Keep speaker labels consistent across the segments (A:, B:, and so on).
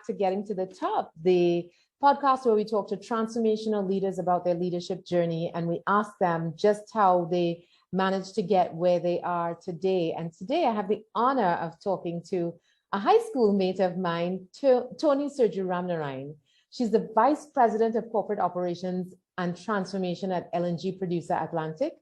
A: back to Getting to the Top, the podcast where we talk to transformational leaders about their leadership journey, and we ask them just how they managed to get where they are today. And today I have the honor of talking to a high school mate of mine, Toni Sirju-Ramnarine. She's the Vice President of Corporate Operations and Transformation at LNG producer Atlantic.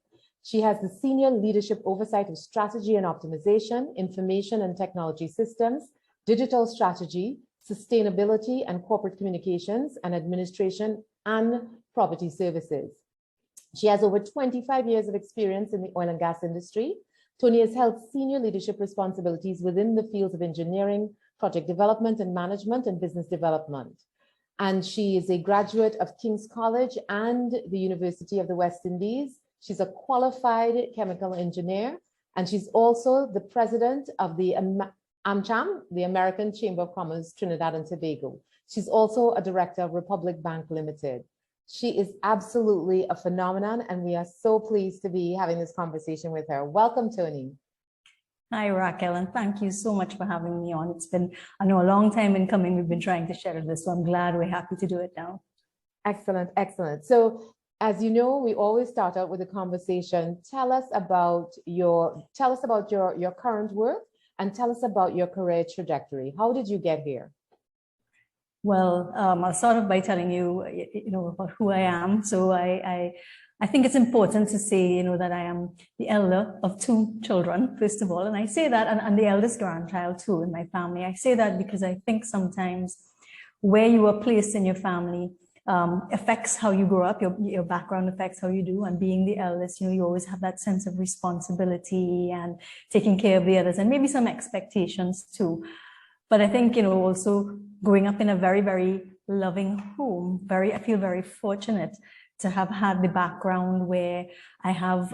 A: She has the senior leadership oversight of strategy and optimization, information and technology systems, digital strategy, sustainability and corporate communications, and administration and property services. She has over 25 years of experience in the oil and gas industry. Toni has held senior leadership responsibilities within the fields of engineering, project development and management, and business development. And she is a graduate of King's College and the University of the West Indies. She's a qualified chemical engineer, and she's also the president of the AmCham, the American Chamber of Commerce, Trinidad and Tobago. She's also a director of Republic Bank Limited. She is absolutely a phenomenon, and we are so pleased to be having this conversation with her. Welcome, Toni.
B: Hi, Racquel, and thank you so much for having me on. It's been, I know, a long time in coming. We've been trying to share this, so I'm glad we're happy to do it now.
A: Excellent, excellent. So, as you know, we always start out with a conversation. Tell us about your current work, and tell us about your career trajectory. How did you get here?
B: Well, I'll start off by telling you, about who I am. So I think it's important to say, that I am the elder of two children, first of all. And I say that, and the eldest grandchild too in my family. I say that because I think sometimes where you are placed in your family affects how you grow up. Your background affects how you do. And being the eldest, you always have that sense of responsibility and taking care of the others, and maybe some expectations too. But I think, also growing up in a very, very loving home, I feel very fortunate to have had the background where I have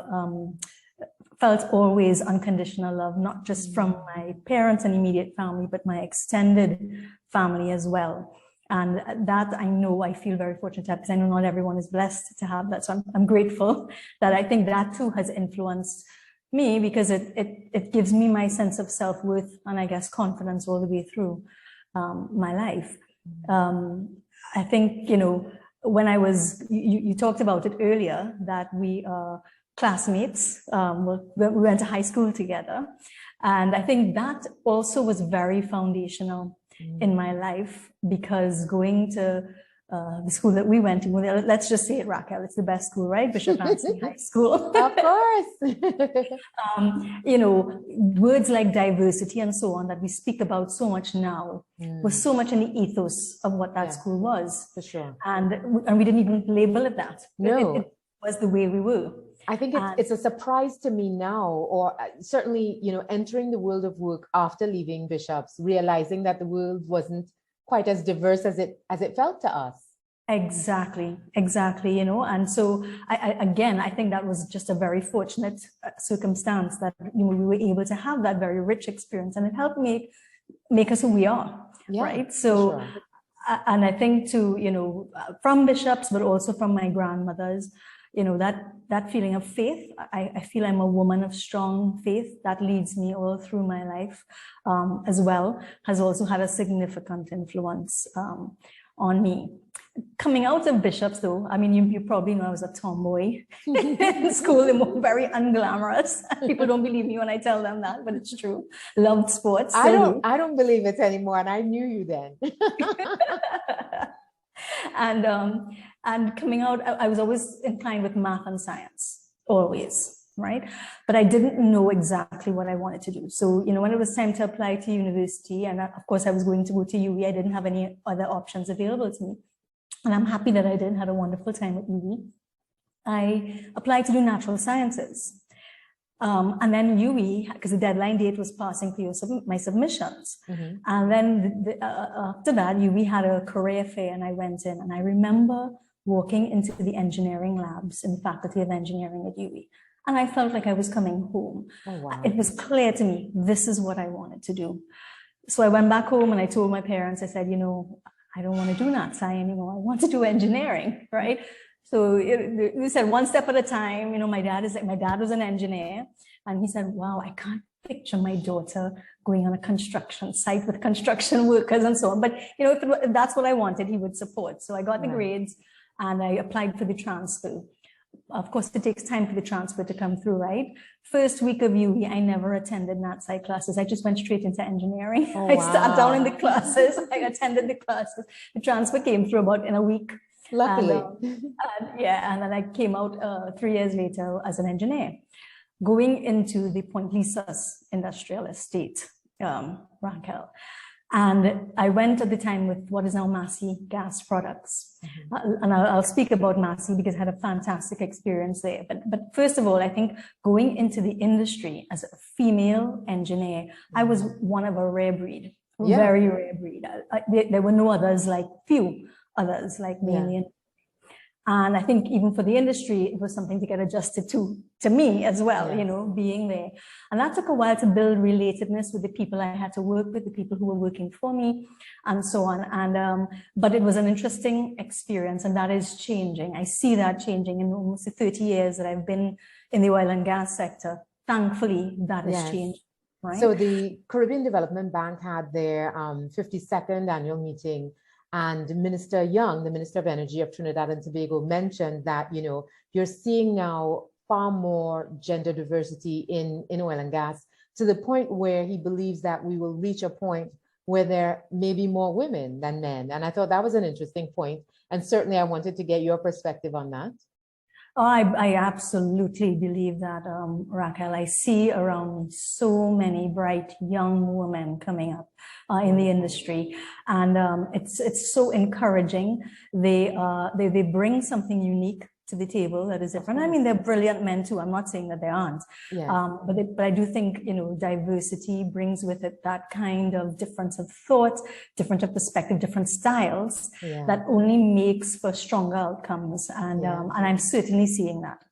B: felt always unconditional love, not just from my parents and immediate family, but my extended family as well. And that I feel very fortunate to have, because I know not everyone is blessed to have that. So I'm grateful that I think that too has influenced me, because it gives me my sense of self-worth and I guess confidence all the way through my life. I think, when I was, you talked about it earlier, that we are classmates. We went to high school together. And I think that also was very foundational in my life, because going to the school that we went to, let's just say it, Racquel, it's the best school, right? Bishop Anthony High School.
A: Of course.
B: Words like diversity and so on that we speak about so much now was so much in the ethos of what that school was.
A: For sure.
B: And we didn't even label it that.
A: No.
B: It was the way we were.
A: I think it's a surprise to me now, or certainly, entering the world of work after leaving Bishop's, realizing that the world wasn't quite as diverse as it felt to us. Exactly.
B: And so I think that was just a very fortunate circumstance that we were able to have that very rich experience, and it helped make us who we are, right? So, sure. And I think too, from Bishop's, but also from my grandmothers, that feeling of faith. I feel I'm a woman of strong faith that leads me all through my life, as well, has also had a significant influence on me. Coming out of Bishop's, though, I mean, you probably know I was a tomboy in school, and very unglamorous. People don't believe me when I tell them that, but it's true. Loved sports.
A: I don't believe it anymore, and I knew you then. And coming out, I was always inclined with math and science, always, right? But I didn't know exactly what I wanted to do. So, when it was time to apply to university, and of course I was going to go to UWI, I didn't have any other options available to me. And I'm happy that I did, had a wonderful time at UWI. I applied to do natural sciences. And then UWI, because the deadline date was passing for my submissions. And then after that, UWI had a career fair, and I went in, and I remember walking into the engineering labs in the Faculty of Engineering at UWI. And I felt like I was coming home. Oh, wow. It was clear to me, this is what I wanted to do. So I went back home and I told my parents, I said, I don't want to do nat sci anymore. I want to do engineering, right? So we said one step at a time. My dad was an engineer, and he said, wow, I can't
B: picture my daughter going on a construction site with construction workers and so on. But, you know, if that's what I wanted, he would support. So I got the grades and I applied for the transfer. Of course, it takes time for the transfer to come through, right? First week of uni, I never attended nat sci classes. I just went straight into engineering.
A: Oh,
B: I sat down in the classes. I attended the classes. The transfer came through about in a week.
A: Luckily.
B: And then I came out 3 years later as an engineer, going into the Point Lisa's industrial estate, Racquel. And I went at the time with what is now Massey Gas Products. And I'll speak about Massey because I had a fantastic experience there. But first of all, I think going into the industry as a female engineer, I was one of a rare breed, very rare breed. There were no others, like few others like me. And I think even for the industry, it was something to get adjusted to me as well, you know, being there. And that took a while to build relatedness with the people I had to work with, the people who were working for me, and so on. And but it was an interesting experience, and that is changing. I see that changing in almost the 30 years that I've been in the oil and gas sector. Thankfully, that has changed. Right?
A: So the Caribbean Development Bank had their 52nd annual meeting. And Minister Young, the Minister of Energy of Trinidad and Tobago, mentioned that, you know, you're seeing now far more gender diversity in oil and gas, to the point where he believes that we will reach a point where there may be more women than men. And I thought that was an interesting point. And certainly I wanted to get your perspective on that.
B: Oh, I absolutely believe that, Racquel. I see around so many bright young women coming up in the industry, and it's so encouraging. They bring something unique to the table that is different. I mean, they're brilliant men too. I'm not saying that they aren't, but I do think, you know, diversity brings with it that kind of difference of thought, different of perspective, different styles that only makes for stronger outcomes. And I'm certainly seeing that.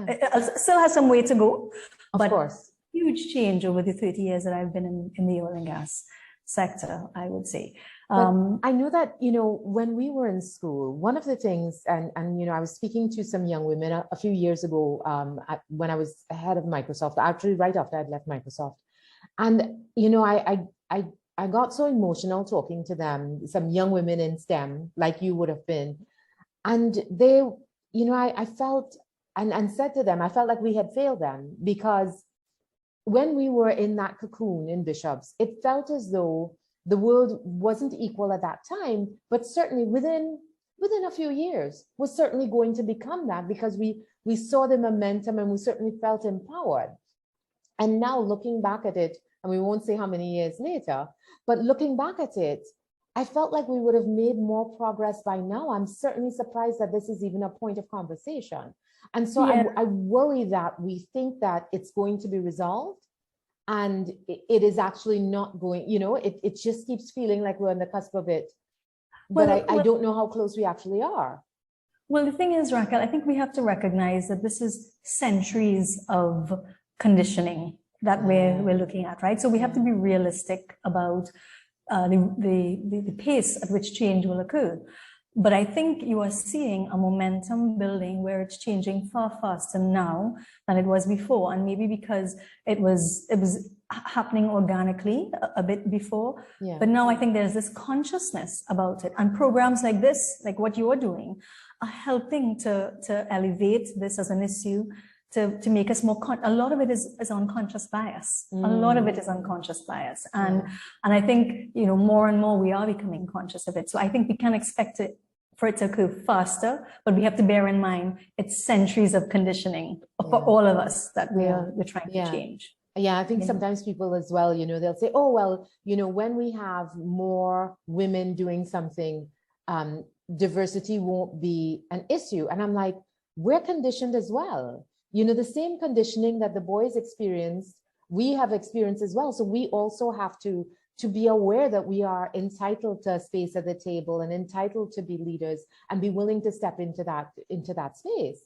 B: It still has some way to go, but of course, huge change over the 30 years that I've been in the oil and gas sector, I would say.
A: But I know that, you know, when we were in school, one of the things, and you know, I was speaking to some young women a few years ago when I was head of Microsoft, actually right after I'd left Microsoft. And, you know, I got so emotional talking to them, some young women in STEM, like you would have been. And they, you know, I felt, and said to them, I felt like we had failed them, because when we were in that cocoon in Bishops, it felt as though the world wasn't equal at that time, but certainly within a few years was certainly going to become that, because we saw the momentum and we certainly felt empowered. And now looking back at it, and we won't say how many years later, but looking back at it, I felt like we would have made more progress by now. I'm certainly surprised that this is even a point of conversation. And so I worry that we think that it's going to be resolved, and it is actually not going, you know, it just keeps feeling like we're on the cusp of it. But I don't know how close we actually are.
B: Well, the thing is, Racquel, I think we have to recognize that this is centuries of conditioning that we're looking at, right? So we have to be realistic about the pace at which change will occur. But I think you are seeing a momentum building where it's changing far faster now than it was before. And maybe because it was happening organically a bit before, but now I think there's this consciousnness about it. And programs like this, like what you're doing, are helping to elevate this as an issue, to make us more, a lot of it is unconscious bias. A lot of it is unconscious bias. And I think, you know, more and more we are becoming conscious of it. So I think we can expect it for it to occur faster, but we have to bear in mind it's centuries of conditioning for all of us that we're trying to change.
A: Yeah, I think sometimes people as well, you know, they'll say, oh, well, you know, when we have more women doing something, diversity won't be an issue. And I'm like, we're conditioned as well. You know, the same conditioning that the boys experience, we have experienced as well. So we also have to be aware that we are entitled to a space at the table and entitled to be leaders and be willing to step into that space.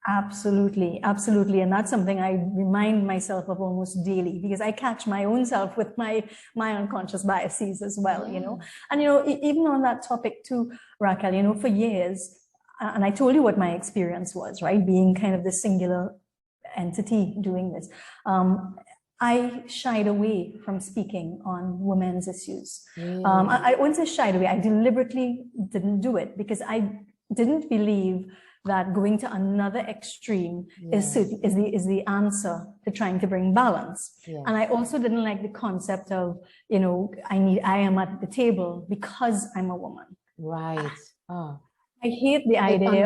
B: Absolutely, absolutely. And that's something I remind myself of almost daily, because I catch my own self with my unconscious biases as well, you know. And, you know, even on that topic too, Racquel, you know, for years, and I told you what my experience was, right? Being kind of the singular entity doing this. I shied away from speaking on women's issues.
A: Really?
B: I wouldn't say shied away. I deliberately didn't do it because I didn't believe that going to another extreme is the answer to trying to bring balance.
A: Yes.
B: And I also didn't like the concept of, you know, I am at the table because I'm a woman.
A: Right. Oh.
B: I hate the idea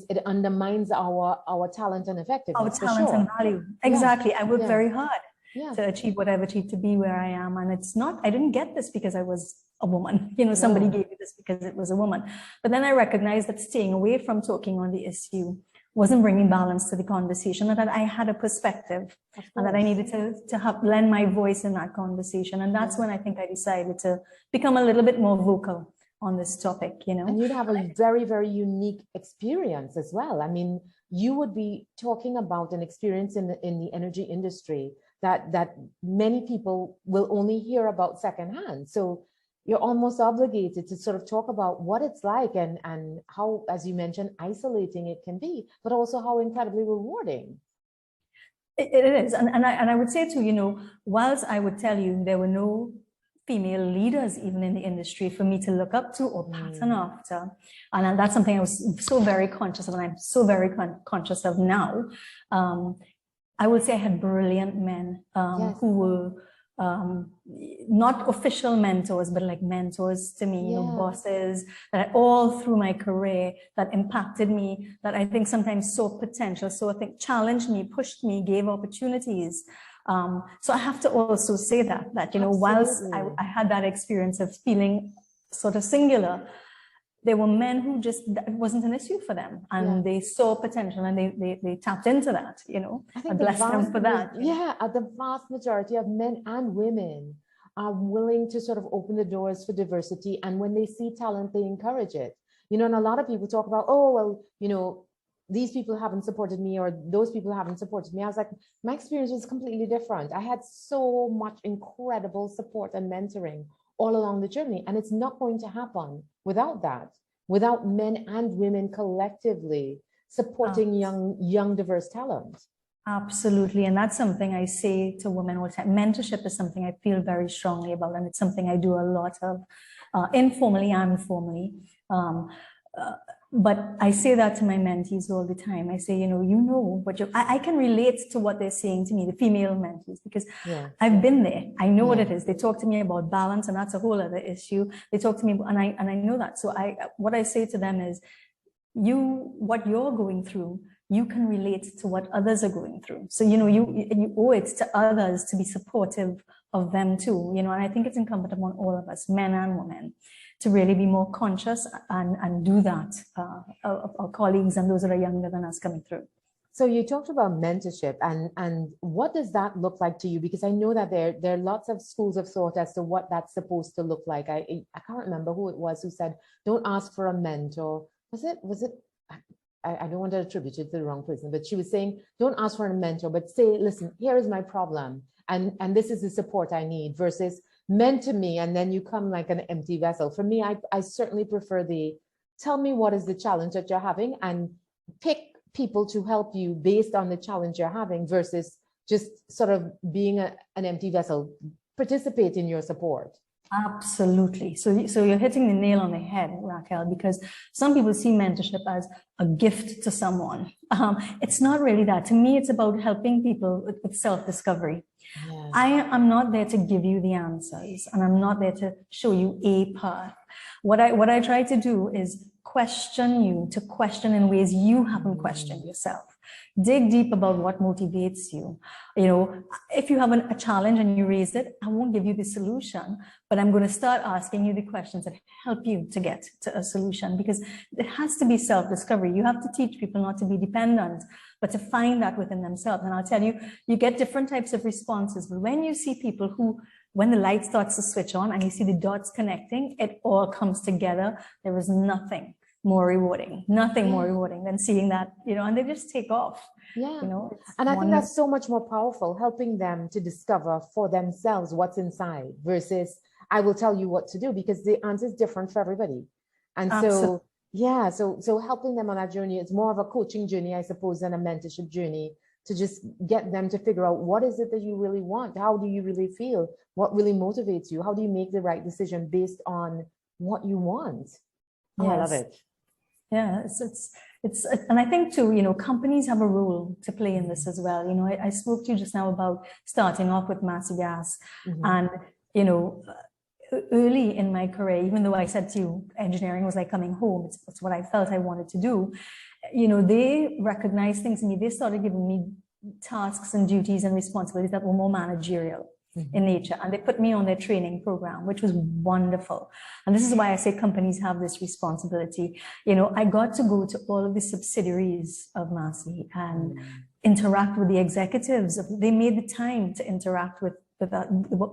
A: it undermines our talent and effectiveness.
B: Our talent and value. Exactly. I worked very hard to achieve what I've achieved, to be where I am. And it's not, I didn't get this because I was a woman. You know, somebody gave me this because it was a woman. But then I recognized that staying away from talking on the issue wasn't bringing balance to the conversation, and that I had a perspective and that I needed to lend my voice in that conversation. And that's when I think I decided to become a little bit more vocal on this topic, you know.
A: And you'd have a very, very unique experience as well. I mean, you would be talking about an experience in the energy industry that many people will only hear about secondhand. So you're almost obligated to sort of talk about what it's like and how, as you mentioned, isolating it can be, but also how incredibly rewarding.
B: It is. And I would say too, you know, whilst I would tell you there were no female leaders even in the industry for me to look up to or pattern after, and that's something I was so very conscious of, and I'm so very conscious of now. I would say I had brilliant men who were not official mentors, but like mentors to me, you know, bosses that all through my career that impacted me, that I think sometimes saw potential, so I think challenged me, pushed me, gave opportunities. So I have to also say that, you know, whilst I had that experience of feeling sort of singular, there were men who just, that wasn't an issue for them, and they saw potential and they tapped into that, you know. I bless them for that.
A: The vast majority of men and women are willing to sort of open the doors for diversity, and when they see talent, they encourage it. You know, and a lot of people talk about, oh, well, you know, these people haven't supported me or those people haven't supported me. I was like, my experience was completely different. I had so much incredible support and mentoring all along the journey. And it's not going to happen without that, without men and women collectively supporting young, diverse talent.
B: Absolutely. And that's something I say to women all the time. Mentorship is something I feel very strongly about, and it's something I do a lot of informally and formally. But I say that to my mentees all the time. I say, you know what I can relate to what they're saying to me, the female mentees, because I've been there. I know what it is. They talk to me about balance, and that's a whole other issue. They talk to me, and I know that. So what I say to them is, what you're going through, you can relate to what others are going through. So, you know, you owe it to others to be supportive of them too, you know, and I think it's incumbent upon all of us, men and women, to really be more conscious and do that of our colleagues and those that are younger than us coming through.
A: So you talked about mentorship, and what does that look like to you? Because I know that there are lots of schools of thought as to what that's supposed to look like. I can't remember who it was who said, don't ask for a mentor. Was it? I don't want to attribute it to the wrong person, but she was saying, don't ask for a mentor, but say, listen, here is my problem, and this is the support I need, versus mentor me, and then you come like an empty vessel. For me, I certainly prefer tell me what is the challenge that you're having, and pick people to help you based on the challenge you're having, versus just sort of being an empty vessel. Participate in your support.
B: Absolutely. So you're hitting the nail on the head, Racquel, because some people see mentorship as a gift to someone. It's not really that. To me, it's about helping people with self-discovery. Yeah. I am not there to give you the answers, and I'm not there to show you a path. What I try to do is question you, to question in ways you haven't questioned yourself. Dig deep about what motivates you. You know, if you have a challenge and you raise it, I won't give you the solution, but I'm going to start asking you the questions that help you to get to a solution, because it has to be self-discovery. You have to teach people not to be dependent, but to find that within themselves. And I'll tell you, you get different types of responses, but when you see people who, when the light starts to switch on and you see the dots connecting, it all comes together. There is nothing more rewarding than seeing that, you know, and they just take off.
A: Yeah,
B: you know,
A: and I think that's so much more powerful, helping them to discover for themselves what's inside, versus I will tell you what to do, because the answer is different for everybody. And so, yeah, so helping them on that journey, it's more of a coaching journey, I suppose, than a mentorship journey, to just get them to figure out what is it that you really want? How do you really feel? What really motivates you? How do you make the right decision based on what you want? Oh, I love
B: Yes.
A: it.
B: Yeah, and I think too, companies have a role to play in this as well. I spoke to you just now about starting off with Massey Gas, and early in my career, even though I said to you, engineering was like coming home, it's what I felt I wanted to do. They recognized things in me. They started giving me tasks and duties and responsibilities that were more managerial in nature. And they put me on their training program, which was wonderful. And this is why I say companies have this responsibility. I got to go to all of the subsidiaries of Massey and interact with the executives. They made the time to interact with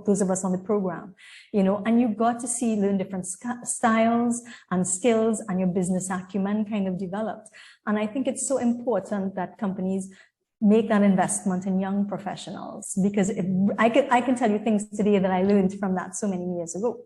B: those of us on the program, and you got to learn different styles and skills, and your business acumen kind of developed. And I think it's so important that companies make that investment in young professionals, because I can tell you things today that I learned from that so many years ago.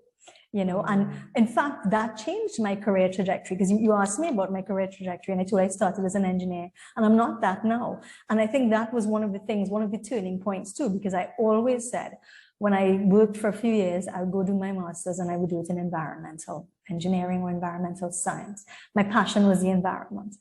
B: And in fact, that changed my career trajectory, because you asked me about my career trajectory, and I told you I started as an engineer, and I'm not that now. And I think that was one of the turning points too, because I always said, when I worked for a few years, I would go do my master's and I would do it in environmental engineering or environmental science. My passion was the environment.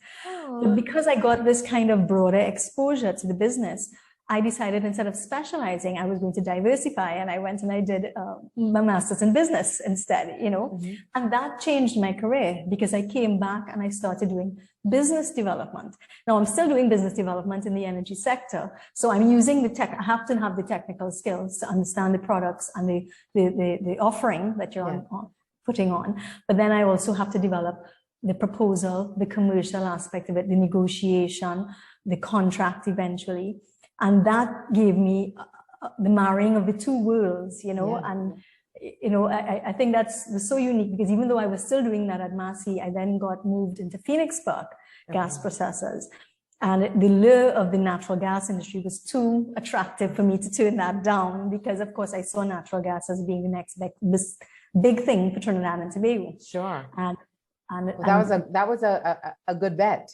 B: But because I got this kind of broader exposure to the business, I decided instead of specializing, I was going to diversify, and I went and I did my master's in business instead, and that changed my career, because I came back and I started doing business development. Now I'm still doing business development in the energy sector. So I'm using I have to have the technical skills to understand the products and the offering that you're putting on. But then I also have to develop the proposal, the commercial aspect of it, the negotiation, the contract eventually. And that gave me the marrying of the two worlds, and, I think that's so unique, because even though I was still doing that at Massey, I then got moved into Phoenix Park gas processors. And the lure of the natural gas industry was too attractive for me to turn that down, because of course I saw natural gas as being the next big thing for Trinidad and Tobago.
A: Sure.
B: And
A: that was a good bet.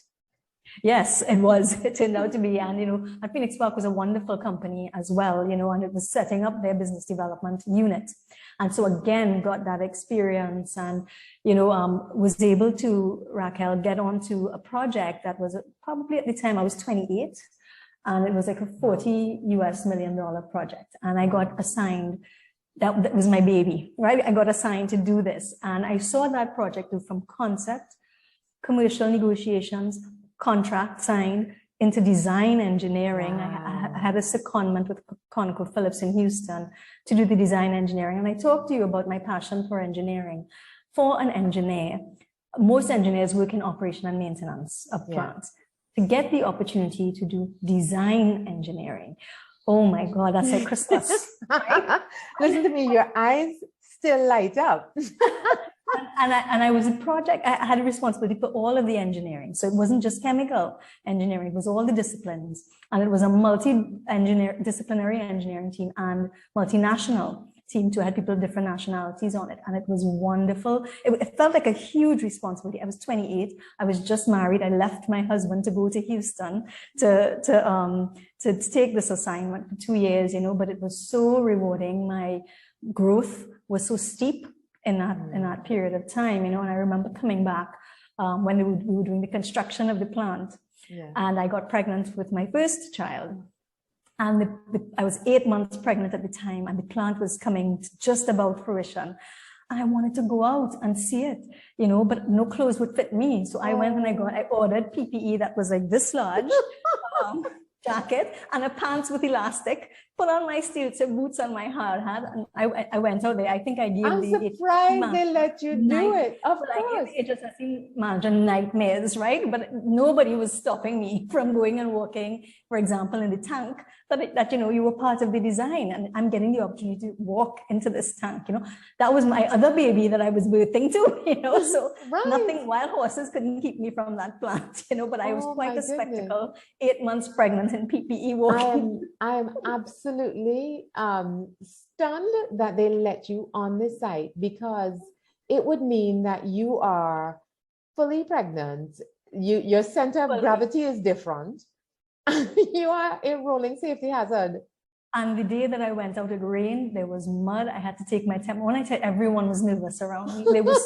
B: Yes, it was. It turned out to be. And, and Phoenix Park was a wonderful company as well, and it was setting up their business development unit. And so again, got that experience, and, was able to, Racquel, get onto a project that was probably at the time I was 28, and it was like a $40 million project. And I got assigned, that was my baby, right? I got assigned to do this. And I saw that project from concept, commercial negotiations, contract signed, into design engineering. I had a secondment with ConocoPhillips in Houston to do the design engineering. And I talked to you about my passion for engineering. For an engineer, most engineers work in operation and maintenance of plants. To get the opportunity to do design engineering, oh my God, that's like Christmas. Right?
A: Listen to me, your eyes still light up.
B: And I was I had a responsibility for all of the engineering. So it wasn't just chemical engineering, it was all the disciplines. And it was a multi-disciplinary engineering team and multinational team too. I had people of different nationalities on it. And it was wonderful. It felt like a huge responsibility. I was 28. I was just married. I left my husband to go to Houston to take this assignment for 2 years, but it was so rewarding. My growth was so steep in that period of time, and I remember coming back when we were doing the construction of the plant, and I got pregnant with my first child, and I was 8 months pregnant at the time, and the plant was coming to just about fruition, and I wanted to go out and see it, but no clothes would fit me, so I went and I ordered PPE that was like this large. Jacket and a pants with elastic, put on my steel boots and my hard hat, and I went out there. I think I gave
A: I'm surprised they let you do it. Of course.
B: It just, I can imagine nightmares, right? But nobody was stopping me from going and working, for example, in the tank that you were part of the design, and I'm getting the opportunity to walk into this tank. That was my other baby that I was birthing to. So nothing, wild horses couldn't keep me from that plant. But I was quite a spectacle. 8 months pregnant in PPE walking.
A: I am absolutely stunned that they let you on the site, because it would mean that you are fully pregnant. Your center of gravity is different. You are a rolling safety hazard.
B: And the day that I went out, it rained, there was mud. I had to take my temp. When I tell everyone was nervous around me, they was,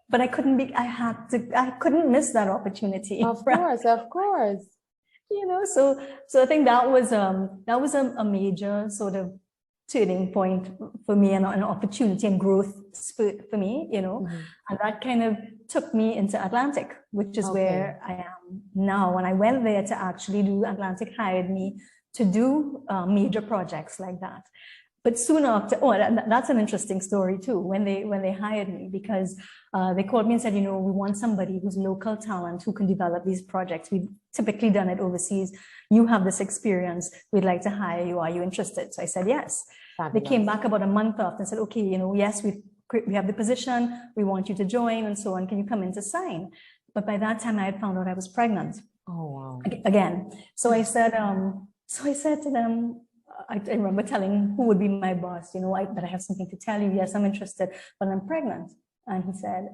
B: but I couldn't miss that opportunity.
A: Of course, of course.
B: You know, so I think that was a major sort of turning point for me, and an opportunity and growth for me, you know, and that kind of took me into Atlantic, which is where I am now. When I went there to actually do, Atlantic hired me to do major projects like that. But soon after, that's an interesting story too, when they hired me, because they called me and said, you know, we want somebody who's local talent who can develop these projects. We've typically done it overseas. You have this experience. We'd like to hire you. Are you interested? So I said, yes. Fabulous. They came back about a month after and said, okay, you know, yes, we have the position. We want you to join and so on. Can you come in to sign? But by that time I had found out I was pregnant.
A: Oh, wow.
B: Again. So I said to them, I remember telling who would be my boss, you know, but I have something to tell you. Yes, I'm interested, but I'm pregnant. And he said,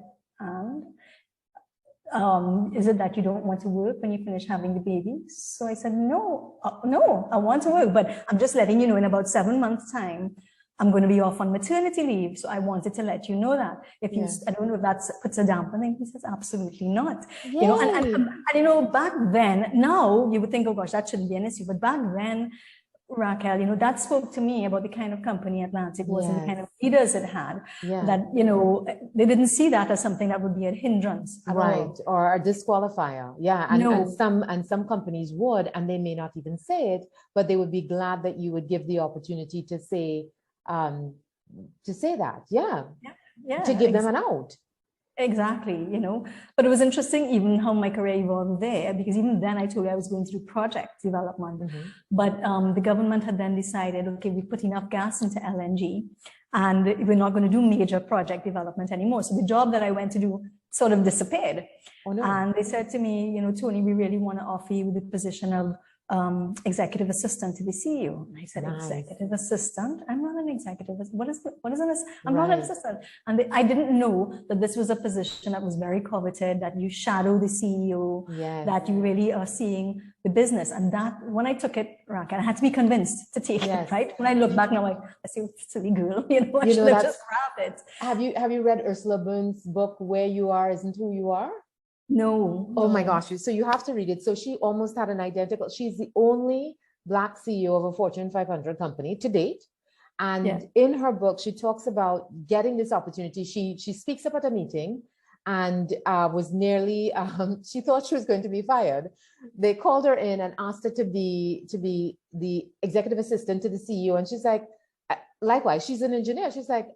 B: is it that you don't want to work when you finish having the baby? So I said, no, I want to work, but I'm just letting you know in about 7 months' time, I'm going to be off on maternity leave. So I wanted to let you know that. I don't know if that puts a dampening. He says, absolutely not. Yay. You know, and you know, back then, now you would think, oh gosh, that shouldn't be an issue. But back then, Racquel, you know, that spoke to me about the kind of company Atlantic was and the kind of leaders it had, that, you know, they didn't see that as something that would be a hindrance.
A: Right. Or a disqualifier. Yeah. And some companies would, and they may not even say it, but they would be glad that you would give the opportunity to say that. Yeah. To give them an out.
B: Exactly, you know, but it was interesting even how my career evolved there, because even then I told you I was going to do project development, but the government had then decided, okay, we put enough gas into LNG and we're not going to do major project development anymore. So the job that I went to do sort of disappeared. Oh, no. And they said to me, you know, Toni, we really want to offer you the position of executive assistant to the CEO. And I said, executive assistant? I'm not an executive. What is an I'm not an assistant. And I didn't know that this was a position that was very coveted, that you shadow the CEO, that you really are seeing the business. And that, when I took it, Racquel, I had to be convinced to take it, right? When I look back now, I say, silly girl, you know, I should have just grabbed it.
A: Have you read Ursula Burns' book, Where You Are Isn't Who You Are?
B: No.
A: Oh my gosh. So you have to read it. So she almost had an identical, she's the only Black CEO of a Fortune 500 company to date. And in her book, she talks about getting this opportunity. She speaks up at a meeting and was nearly, she thought she was going to be fired. They called her in and asked her to be the executive assistant to the CEO. And she's like, likewise, she's an engineer. She's like,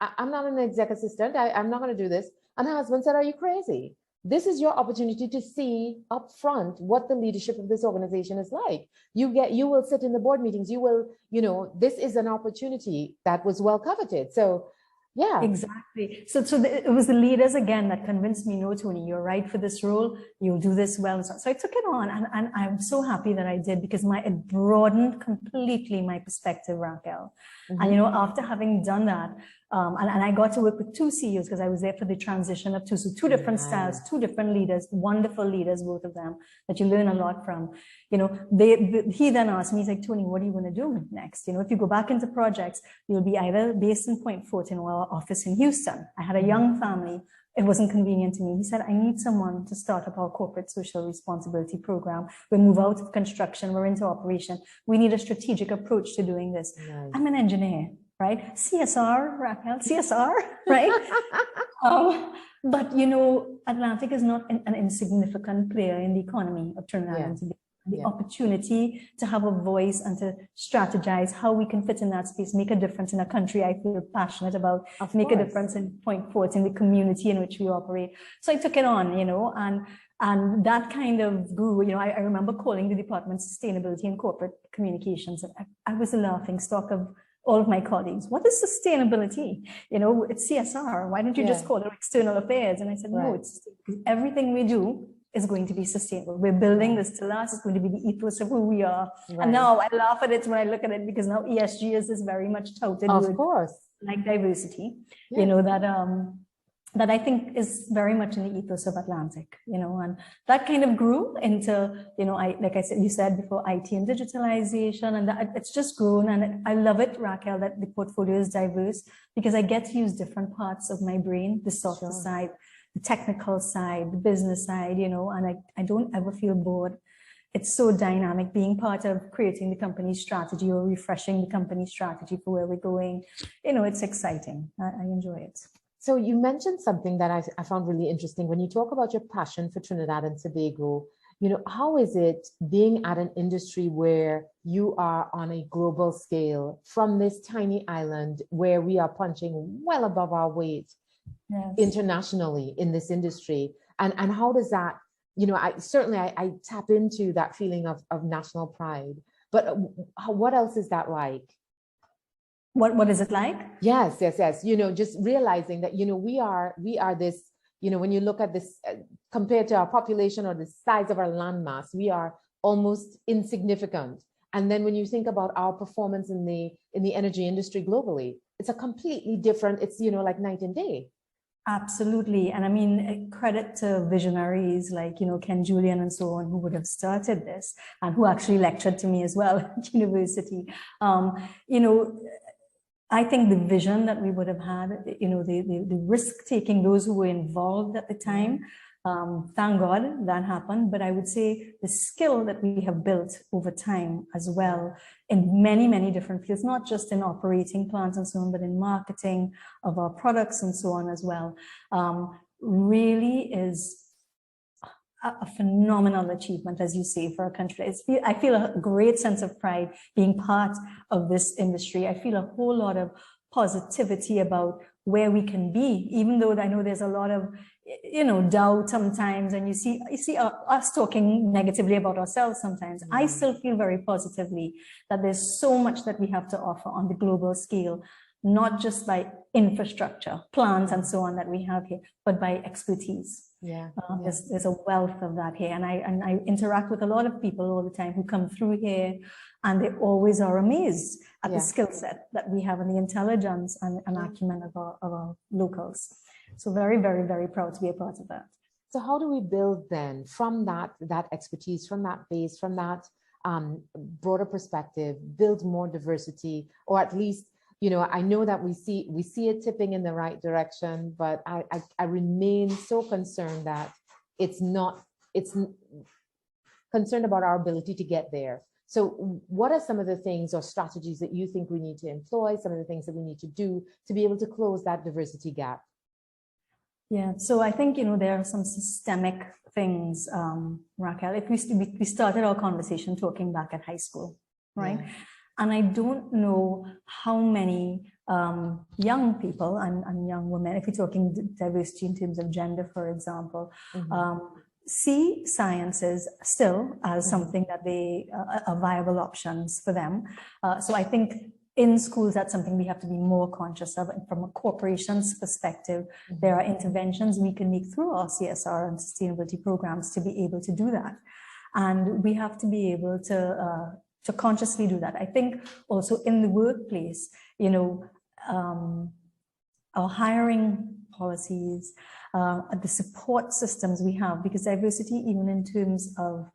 A: I'm not an exec assistant. I'm not going to do this. And her husband said, are you crazy? This is your opportunity to see up front what the leadership of this organization is like. You will sit in the board meetings. You will, you know, this is an opportunity that was well coveted. So, yeah.
B: Exactly. So it was the leaders again that convinced me, no, Toni, you're right for this role. You'll do this well. So I took it on, and I'm so happy that I did, because it broadened completely my perspective, Racquel. And, you know, after having done that, and I got to work with two CEOs, because I was there for the transition of two. So two different styles, two different leaders, wonderful leaders, both of them, that you learn a lot from. You know, he then asked me, he's like, Toni, what are you going to do next? You know, if you go back into projects, you'll be either based in Point Fortin or our office in Houston. I had a young family. It wasn't convenient to me. He said, I need someone to start up our corporate social responsibility program. We move out of construction, we're into operation. We need a strategic approach to doing this. Nice. I'm an engineer, right? CSR, Racquel, CSR, right? But, you know, Atlantic is not an insignificant player in the economy of Trinidad and Tobago. The opportunity to have a voice and to strategize how we can fit in that space, make a difference in a country I feel passionate about, make a difference in Point Fortin, in the community in which we operate. So I took it on, you know, and that kind of grew. You know, I remember calling the Department of Sustainability and Corporate Communications, and I was a laughing stock of all of my colleagues. What is sustainability? You know, it's CSR. Why don't you just call it external affairs? And I said, no, it's everything we do is going to be sustainable. We're building this to last. It's going to be the ethos of who we are. And now I laugh at it when I look at it, because now ESG is very much touted. Of course. Like diversity, you know, that that I think is very much in the ethos of Atlantic, and that kind of grew into, like I said, you said before, IT and digitalization, and it's just grown. And I love it, Racquel, that the portfolio is diverse, because I get to use different parts of my brain, the softer side, the technical side, the business side, and I don't ever feel bored. It's so dynamic being part of creating the company strategy or refreshing the company strategy for where we're going. It's exciting. I enjoy it.
A: So you mentioned something that I found really interesting. When you talk about your passion for Trinidad and Tobago, how is it being at an industry where you are on a global scale from this tiny island where we are punching well above our weight internationally in this industry? And how does that, I tap into that feeling of national pride, but what else is that like?
B: What is it like?
A: Yes. Just realizing that, we are this, when you look at this compared to our population or the size of our landmass, we are almost insignificant. And then when you think about our performance in the energy industry globally, it's a completely different, it's, like night and day.
B: Absolutely. And I mean, credit to visionaries like, Ken Julian and so on, who would have started this and who actually lectured to me as well at university. I think the vision that we would have had, the risk taking, those who were involved at the time, thank God that happened. But I would say the skill that we have built over time as well in many, many different fields, not just in operating plants and so on, but in marketing of our products and so on as well, really is a phenomenal achievement, as you say, for a country. I feel a great sense of pride being part of this industry. I feel a whole lot of positivity about where we can be, even though I know there's a lot of, doubt sometimes, and you see us talking negatively about ourselves sometimes. I still feel very positively that there's so much that we have to offer on the global scale, not just by infrastructure, plants and so on that we have here, but by expertise. There's a wealth of that here, and I interact with a lot of people all the time who come through here, and they always are amazed at the skill set that we have and the intelligence and acumen of our locals. So very, very, very proud to be a part of that.
A: So how do we build then from that expertise, from that base, from that broader perspective, build more diversity, or at least, I know that we see it tipping in the right direction, but I remain so concerned that it's concerned about our ability to get there. So what are some of the things or strategies that you think we need to employ, some of the things that we need to do to be able to close that diversity gap?
B: Yeah, so I think, there are some systemic things, Racquel. If we started our conversation talking back at high school, right? Yeah. And I don't know how many young people and young women, if we're talking diversity in terms of gender, for example, see sciences still as something that are viable options for them. So I think in schools, that's something we have to be more conscious of. And from a corporation's perspective, there are interventions we can make through our CSR and sustainability programs to be able to do that. And we have to be able to consciously do that. I think also in the workplace, our hiring policies, the support systems we have, because diversity, even in terms of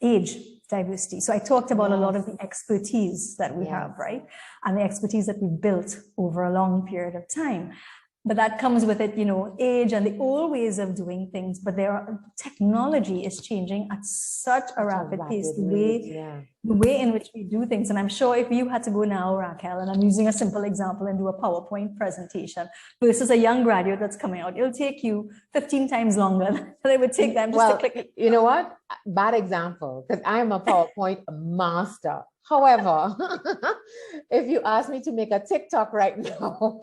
B: age diversity. So I talked about a lot of the expertise that we have, right? And the expertise that we built over a long period of time. But that comes with it, age and the old ways of doing things. But technology is changing at such a rapid pace, the way in which we do things. And I'm sure if you had to go now, Racquel, and I'm using a simple example, and do a PowerPoint presentation versus a young graduate that's coming out, it'll take you 15 times longer than it would take them just to click.
A: You know what? Bad example, because I'm a PowerPoint master. However, if you ask me to make a TikTok right now,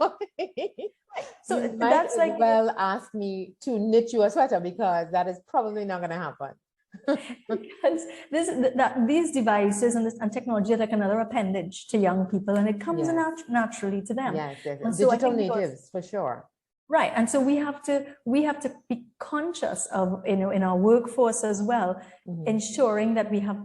A: so you might as well ask me to knit you a sweater, because that is probably not going to happen.
B: Because these devices and technology are like another appendage to young people, and it comes naturally to them.
A: Yes.
B: So
A: digital natives, for sure.
B: Right, and so we have to be conscious of, in our workforce as well, ensuring that we have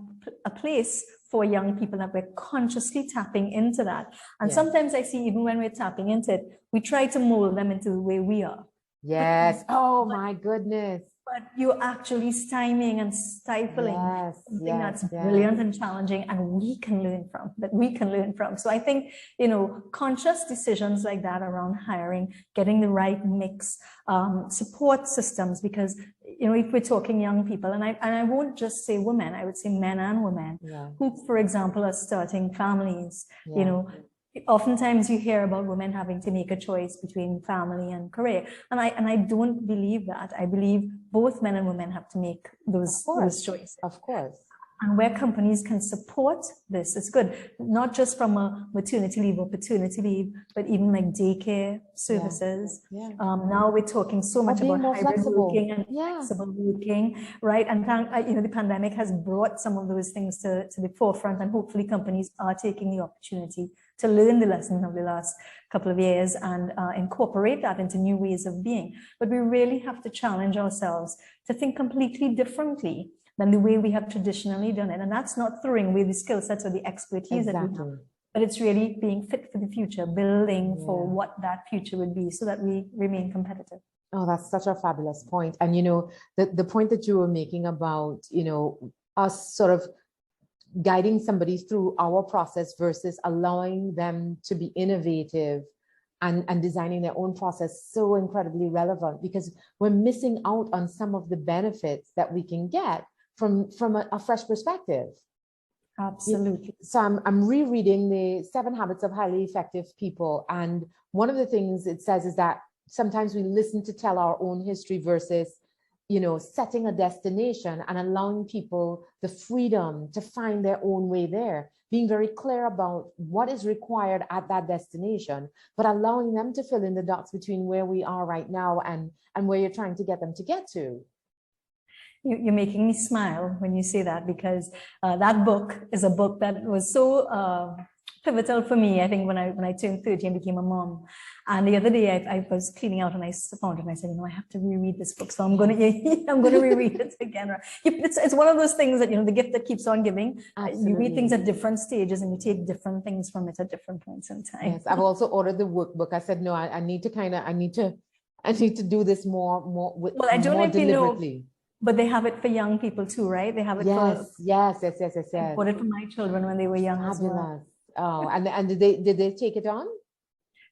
B: a place for young people that we're consciously tapping into that. And
A: Yeah.
B: sometimes I see, even when we're tapping into it, we try to mold them into the way we are.
A: Yes. Oh my goodness.
B: But you're actually stymieing and stifling something that's brilliant and challenging, and we can learn from. So I think, conscious decisions like that around hiring, getting the right mix, support systems, because, if we're talking young people, and I won't just say women, I would say men and women who, for example, are starting families, oftentimes you hear about women having to make a choice between family and career. And I don't believe that. I believe both men and women have to make those choices.
A: Of course.
B: And where companies can support this, it's good. Not just from a maternity leave or paternity leave, but even like daycare services. Now we're talking so much about hybrid working and flexible working, right? And the pandemic has brought some of those things to the forefront, and hopefully companies are taking the opportunity to learn the lessons of the last couple of years and incorporate that into new ways of being. But we really have to challenge ourselves to think completely differently than the way we have traditionally done it. And that's not throwing away the skill sets or the expertise that we have, but it's really being fit for the future, building for what that future would be so that we remain competitive.
A: Oh, that's such a fabulous point. And, the point that you were making about, us sort of guiding somebody through our process versus allowing them to be innovative and designing their own process, so incredibly relevant, because we're missing out on some of the benefits that we can get from a fresh perspective.
B: Absolutely.
A: So I'm rereading the 7 Habits of Highly Effective People. And one of the things it says is that sometimes we listen to tell our own history versus, setting a destination and allowing people the freedom to find their own way there, being very clear about what is required at that destination, but allowing them to fill in the dots between where we are right now and where you're trying to get them to get to.
B: You're making me smile when you say that, because that book is a book that was so pivotal for me, I think, when I turned 30 and became a mom. And the other day I was cleaning out and I found it and I said, I have to reread this book. So I'm going to reread it again. It's one of those things that, the gift that keeps on giving. You read things at different stages and you take different things from it at different points in time.
A: Yes, I've also ordered the workbook. I said, no, I need to do this more
B: I don't know if
A: deliberately.
B: You know, but they have it for young people too, right? They have it for...
A: Yes.
B: I bought it for my children when they were young as well.
A: Oh, and did they take it on?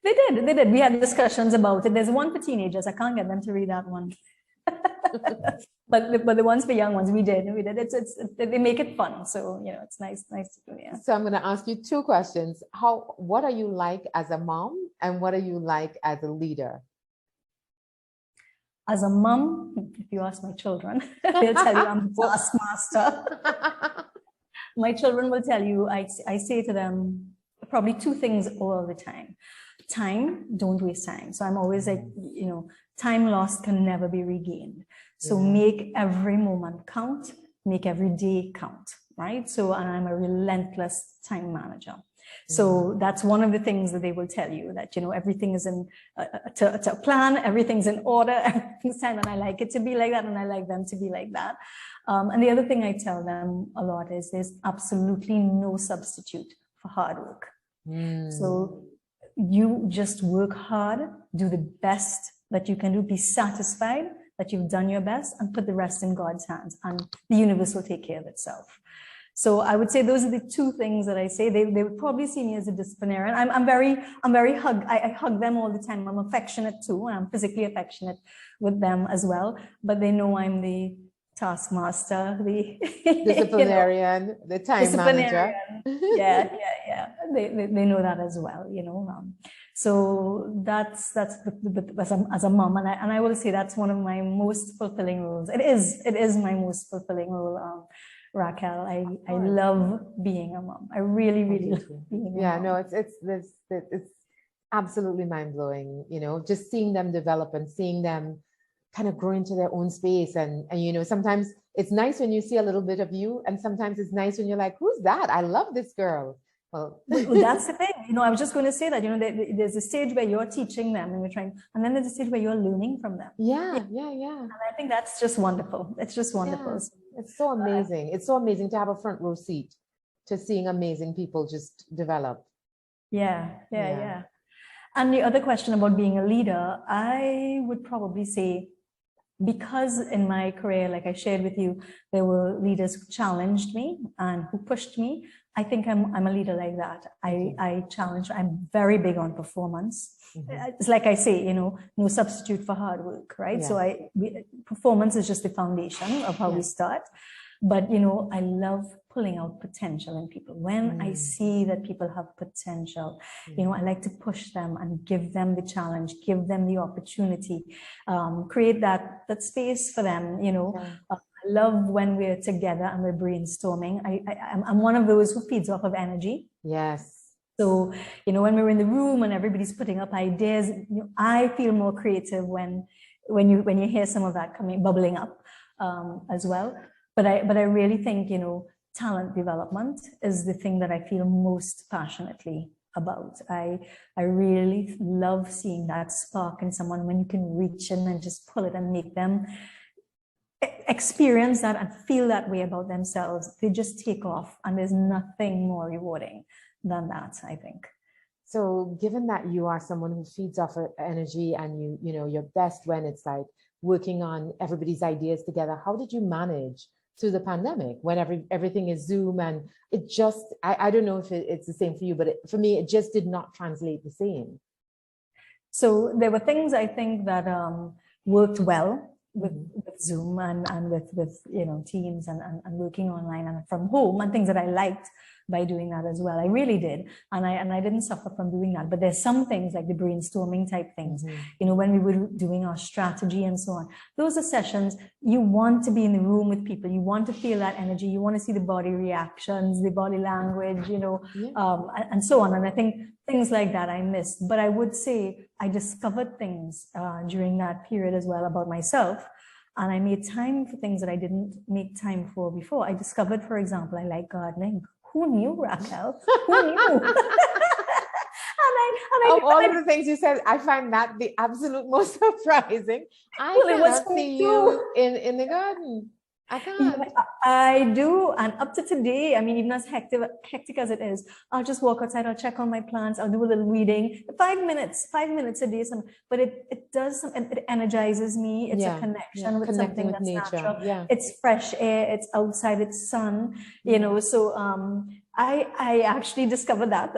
B: They did. We had discussions about it. There's one for teenagers. I can't get them to read that one. but the ones for young ones, we did. They make it fun. So, it's nice to do, yeah.
A: So I'm going to ask you 2 questions. What are you like as a mom, and what are you like as a leader?
B: As a mom, if you ask my children, they'll tell you I'm a taskmaster. My children will tell you, I say to them probably 2 things all the time. Time, don't waste time. So I'm always like, time lost can never be regained. So make every moment count, make every day count, right? So, and I'm a relentless time manager. So that's one of the things that they will tell you, that, everything is in to plan, everything's in order, everything's time, and I like it to be like that, and I like them to be like that. And the other thing I tell them a lot is there's absolutely no substitute for hard work. So you just work hard, do the best that you can do, be satisfied that you've done your best, and put the rest in God's hands, and the universe will take care of itself. So I would say those are the 2 things that I say. They would probably see me as a disciplinarian. I hug them all the time. I'm affectionate too, and I'm physically affectionate with them as well. But they know I'm the taskmaster, the
A: disciplinarian, the time manager.
B: Yeah. They know that as well. So that's as a mom, and I will say that's one of my most fulfilling roles. It is my most fulfilling role. Racquel, I love being a mom. I really love being a mom.
A: No, it's absolutely mind-blowing, just seeing them develop and seeing them kind of grow into their own space. And sometimes it's nice when you see a little bit of you, and sometimes it's nice when you're like, who's that? I love this girl. Well,
B: Well, that's the thing. I was just going to say that, there's a stage where you're teaching them and you're trying, and then there's a stage where you're learning from them.
A: yeah.
B: And I think that's just wonderful. It's just wonderful.
A: Yeah. It's so amazing. It's so amazing to have a front row seat to seeing amazing people just develop.
B: Yeah. And the other question about being a leader, I would probably say, because in my career, like I shared with you, there were leaders who challenged me and who pushed me. I think I'm a leader like that. I'm very big on performance. It's like I say, no substitute for hard work, right?
A: Yeah.
B: So performance is just the foundation of how we start. But, I love pulling out potential in people. When I see that people have potential, I like to push them and give them the challenge, give them the opportunity, create that space for them, I love when we're together and we're brainstorming. I'm one of those who feeds off of energy.
A: Yes.
B: So, when we're in the room and everybody's putting up ideas, I feel more creative when you hear some of that bubbling up as well. But I really think, talent development is the thing that I feel most passionately about. I really love seeing that spark in someone when you can reach in and just pull it and make them experience that and feel that way about themselves. They just take off, and there's nothing more rewarding than that, I think.
A: So given that you are someone who feeds off energy and you're best when it's like working on everybody's ideas together, how did you manage through the pandemic when everything is Zoom and it just, I don't know if it's the same for you, but for me, it just did not translate the same.
B: So there were things I think that worked well with Zoom and with Teams and working online and from home, and things that I liked by doing that as well. I really did. And I didn't suffer from doing that. But there's some things like the brainstorming type things, when we were doing our strategy and so on. Those are sessions you want to be in the room with people. You want to feel that energy. You want to see the body reactions, the body language, and so on. And I think things like that I missed. But I would say I discovered things during that period as well about myself. And I made time for things that I didn't make time for before. I discovered, for example, I like gardening. Who knew, Racquel? Who knew?
A: Of all of the things you said, I find that the absolute most surprising. I cannot see you in the garden. I can't.
B: Yeah, I do. And up to today, I mean, even as hectic as it is, I'll just walk outside, I'll check on my plants, I'll do a little reading, 5 minutes a day. But it does, it energizes me. It's a connection with something that's nature. Natural. It's fresh air, it's outside, it's sun, so I actually discovered that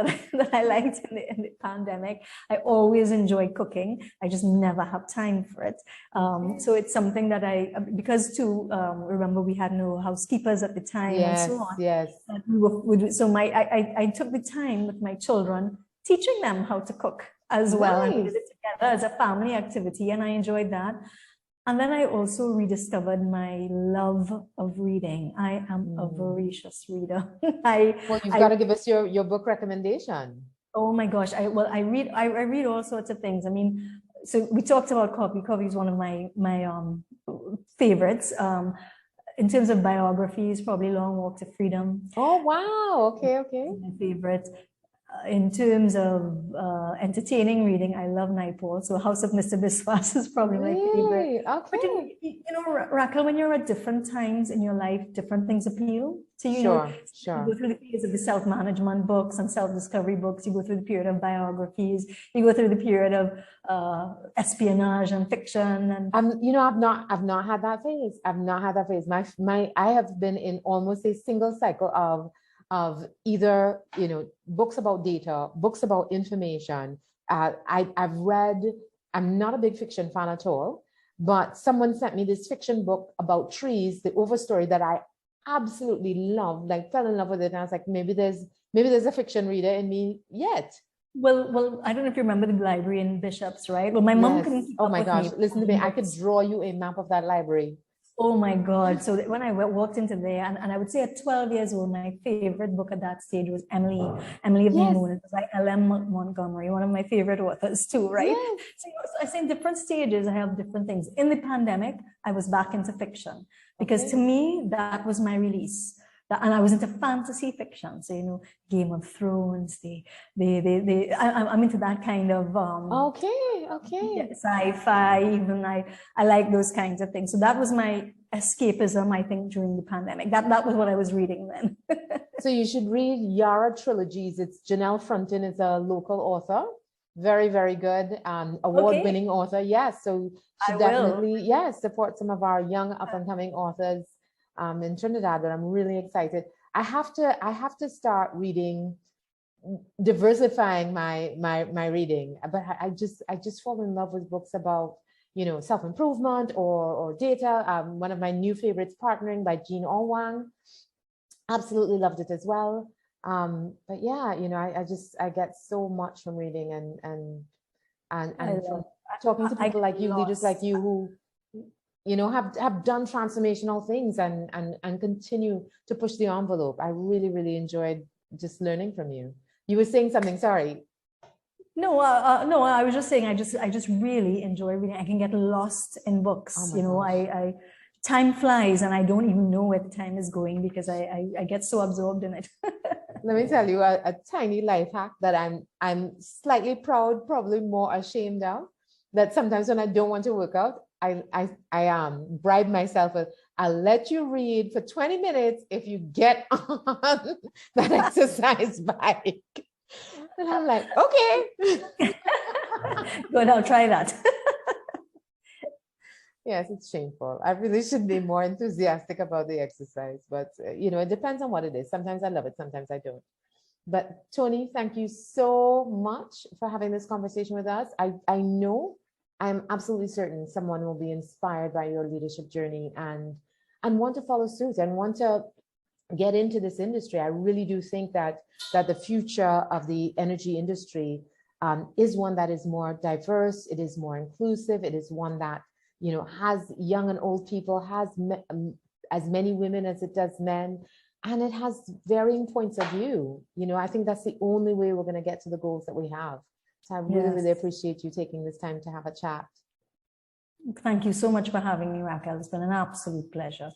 B: I liked in the pandemic. I always enjoyed cooking. I just never have time for it. So it's something that remember we had no housekeepers at the time and so on.
A: Yes.
B: I took the time with my children, teaching them how to cook as well. And we did it together as a family activity, and I enjoyed that. And then I also rediscovered my love of reading. I am a voracious reader.
A: You've got to give us your book recommendation.
B: Oh my gosh. I read all sorts of things. I mean, so we talked about coffee. Coffee is one of my favorites. In terms of biographies, probably Long Walk to Freedom.
A: Oh, wow. Okay.
B: My favorite. In terms of entertaining reading, I love Naipaul. So House of Mr. Biswas is probably my favorite.
A: Okay.
B: But Racquel, when you're at different times in your life, different things appeal to you.
A: Sure.
B: You go through the phase of the self-management books and self-discovery books. You go through the period of biographies. You go through the period of espionage and fiction. And
A: I've not had that phase. I've not had that phase. I have been in almost a single cycle of either books about data, books about information. I've read. I'm not a big fiction fan at all, but someone sent me this fiction book about trees, the overstory that I absolutely loved, like fell in love with it. And I was like, maybe there's a fiction reader in me yet.
B: Well, I don't know if you remember the library in Bishops, right? Well, my mom couldn't.
A: Oh my gosh! Listen to me. I could draw you a map of that library.
B: Oh my God. So when I walked into there, and I would say at 12 years old, my favorite book at that stage was Emily of the Moon. It was by L.M. Montgomery, one of my favorite authors too, right? Yes. So I say in different stages, I have different things. In the pandemic, I was back into fiction because to me, that was my release. and I was into fantasy fiction. So, you know, Game of Thrones, I'm into that kind of,
A: Okay.
B: sci-fi, even I like those kinds of things. So that was my escapism, I think, during the pandemic. That was what I was reading then.
A: So you should read Yara Trilogies. It's Janelle Frontin is a local author. Very, very good. Award-winning author. Yes. So should definitely, yes, support some of our young up-and-coming authors in Trinidad. But I'm really excited. I have to start reading, diversifying my reading. But I just fall in love with books about, you know, self-improvement or data. One of my new favorites, Partnering by Jean Allwang. Absolutely loved it as well. But yeah, you know, I get so much from reading and from talking to people like you, leaders like you who, you know, have done transformational things and continue to push the envelope. I really, really enjoyed just learning from you. You were saying something, sorry.
B: No, I was just saying, I just really enjoy reading. I can get lost in books. You know, I time flies and I don't even know where the time is going because I get so absorbed in it.
A: Let me tell you a tiny life hack that I'm slightly proud, probably more ashamed of, that sometimes when I don't want to work out, I bribe myself with, I'll let you read for 20 minutes if you get on that exercise bike. And I'm like, okay.
B: Good, I'll try that.
A: Yes, it's shameful. I really should be more enthusiastic about the exercise, but you know, it depends on what it is. Sometimes I love it, sometimes I don't. But Toni, thank you so much for having this conversation with us. I know, I'm absolutely certain someone will be inspired by your leadership journey and want to follow suit and want to get into this industry. I really do think that the future of the energy industry is one that is more diverse. It is more inclusive. It is one that, you know, has young and old people, has as many women as it does men, and it has varying points of view. You know, I think that's the only way we're going to get to the goals that we have. So I really, really appreciate you taking this time to have a chat.
B: Thank you so much for having me, Racquel. It's been an absolute pleasure.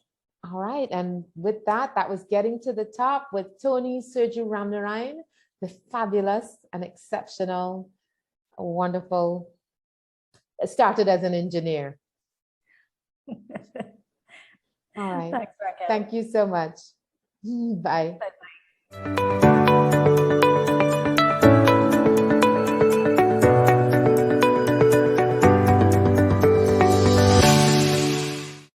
A: All right. And with that, that was Getting to the Top with Toni Sirju-Ramnarine, the fabulous and exceptional, wonderful, started as an engineer. All right.
B: Thanks, Racquel.
A: Thank you so much. Bye.
B: Bye-bye.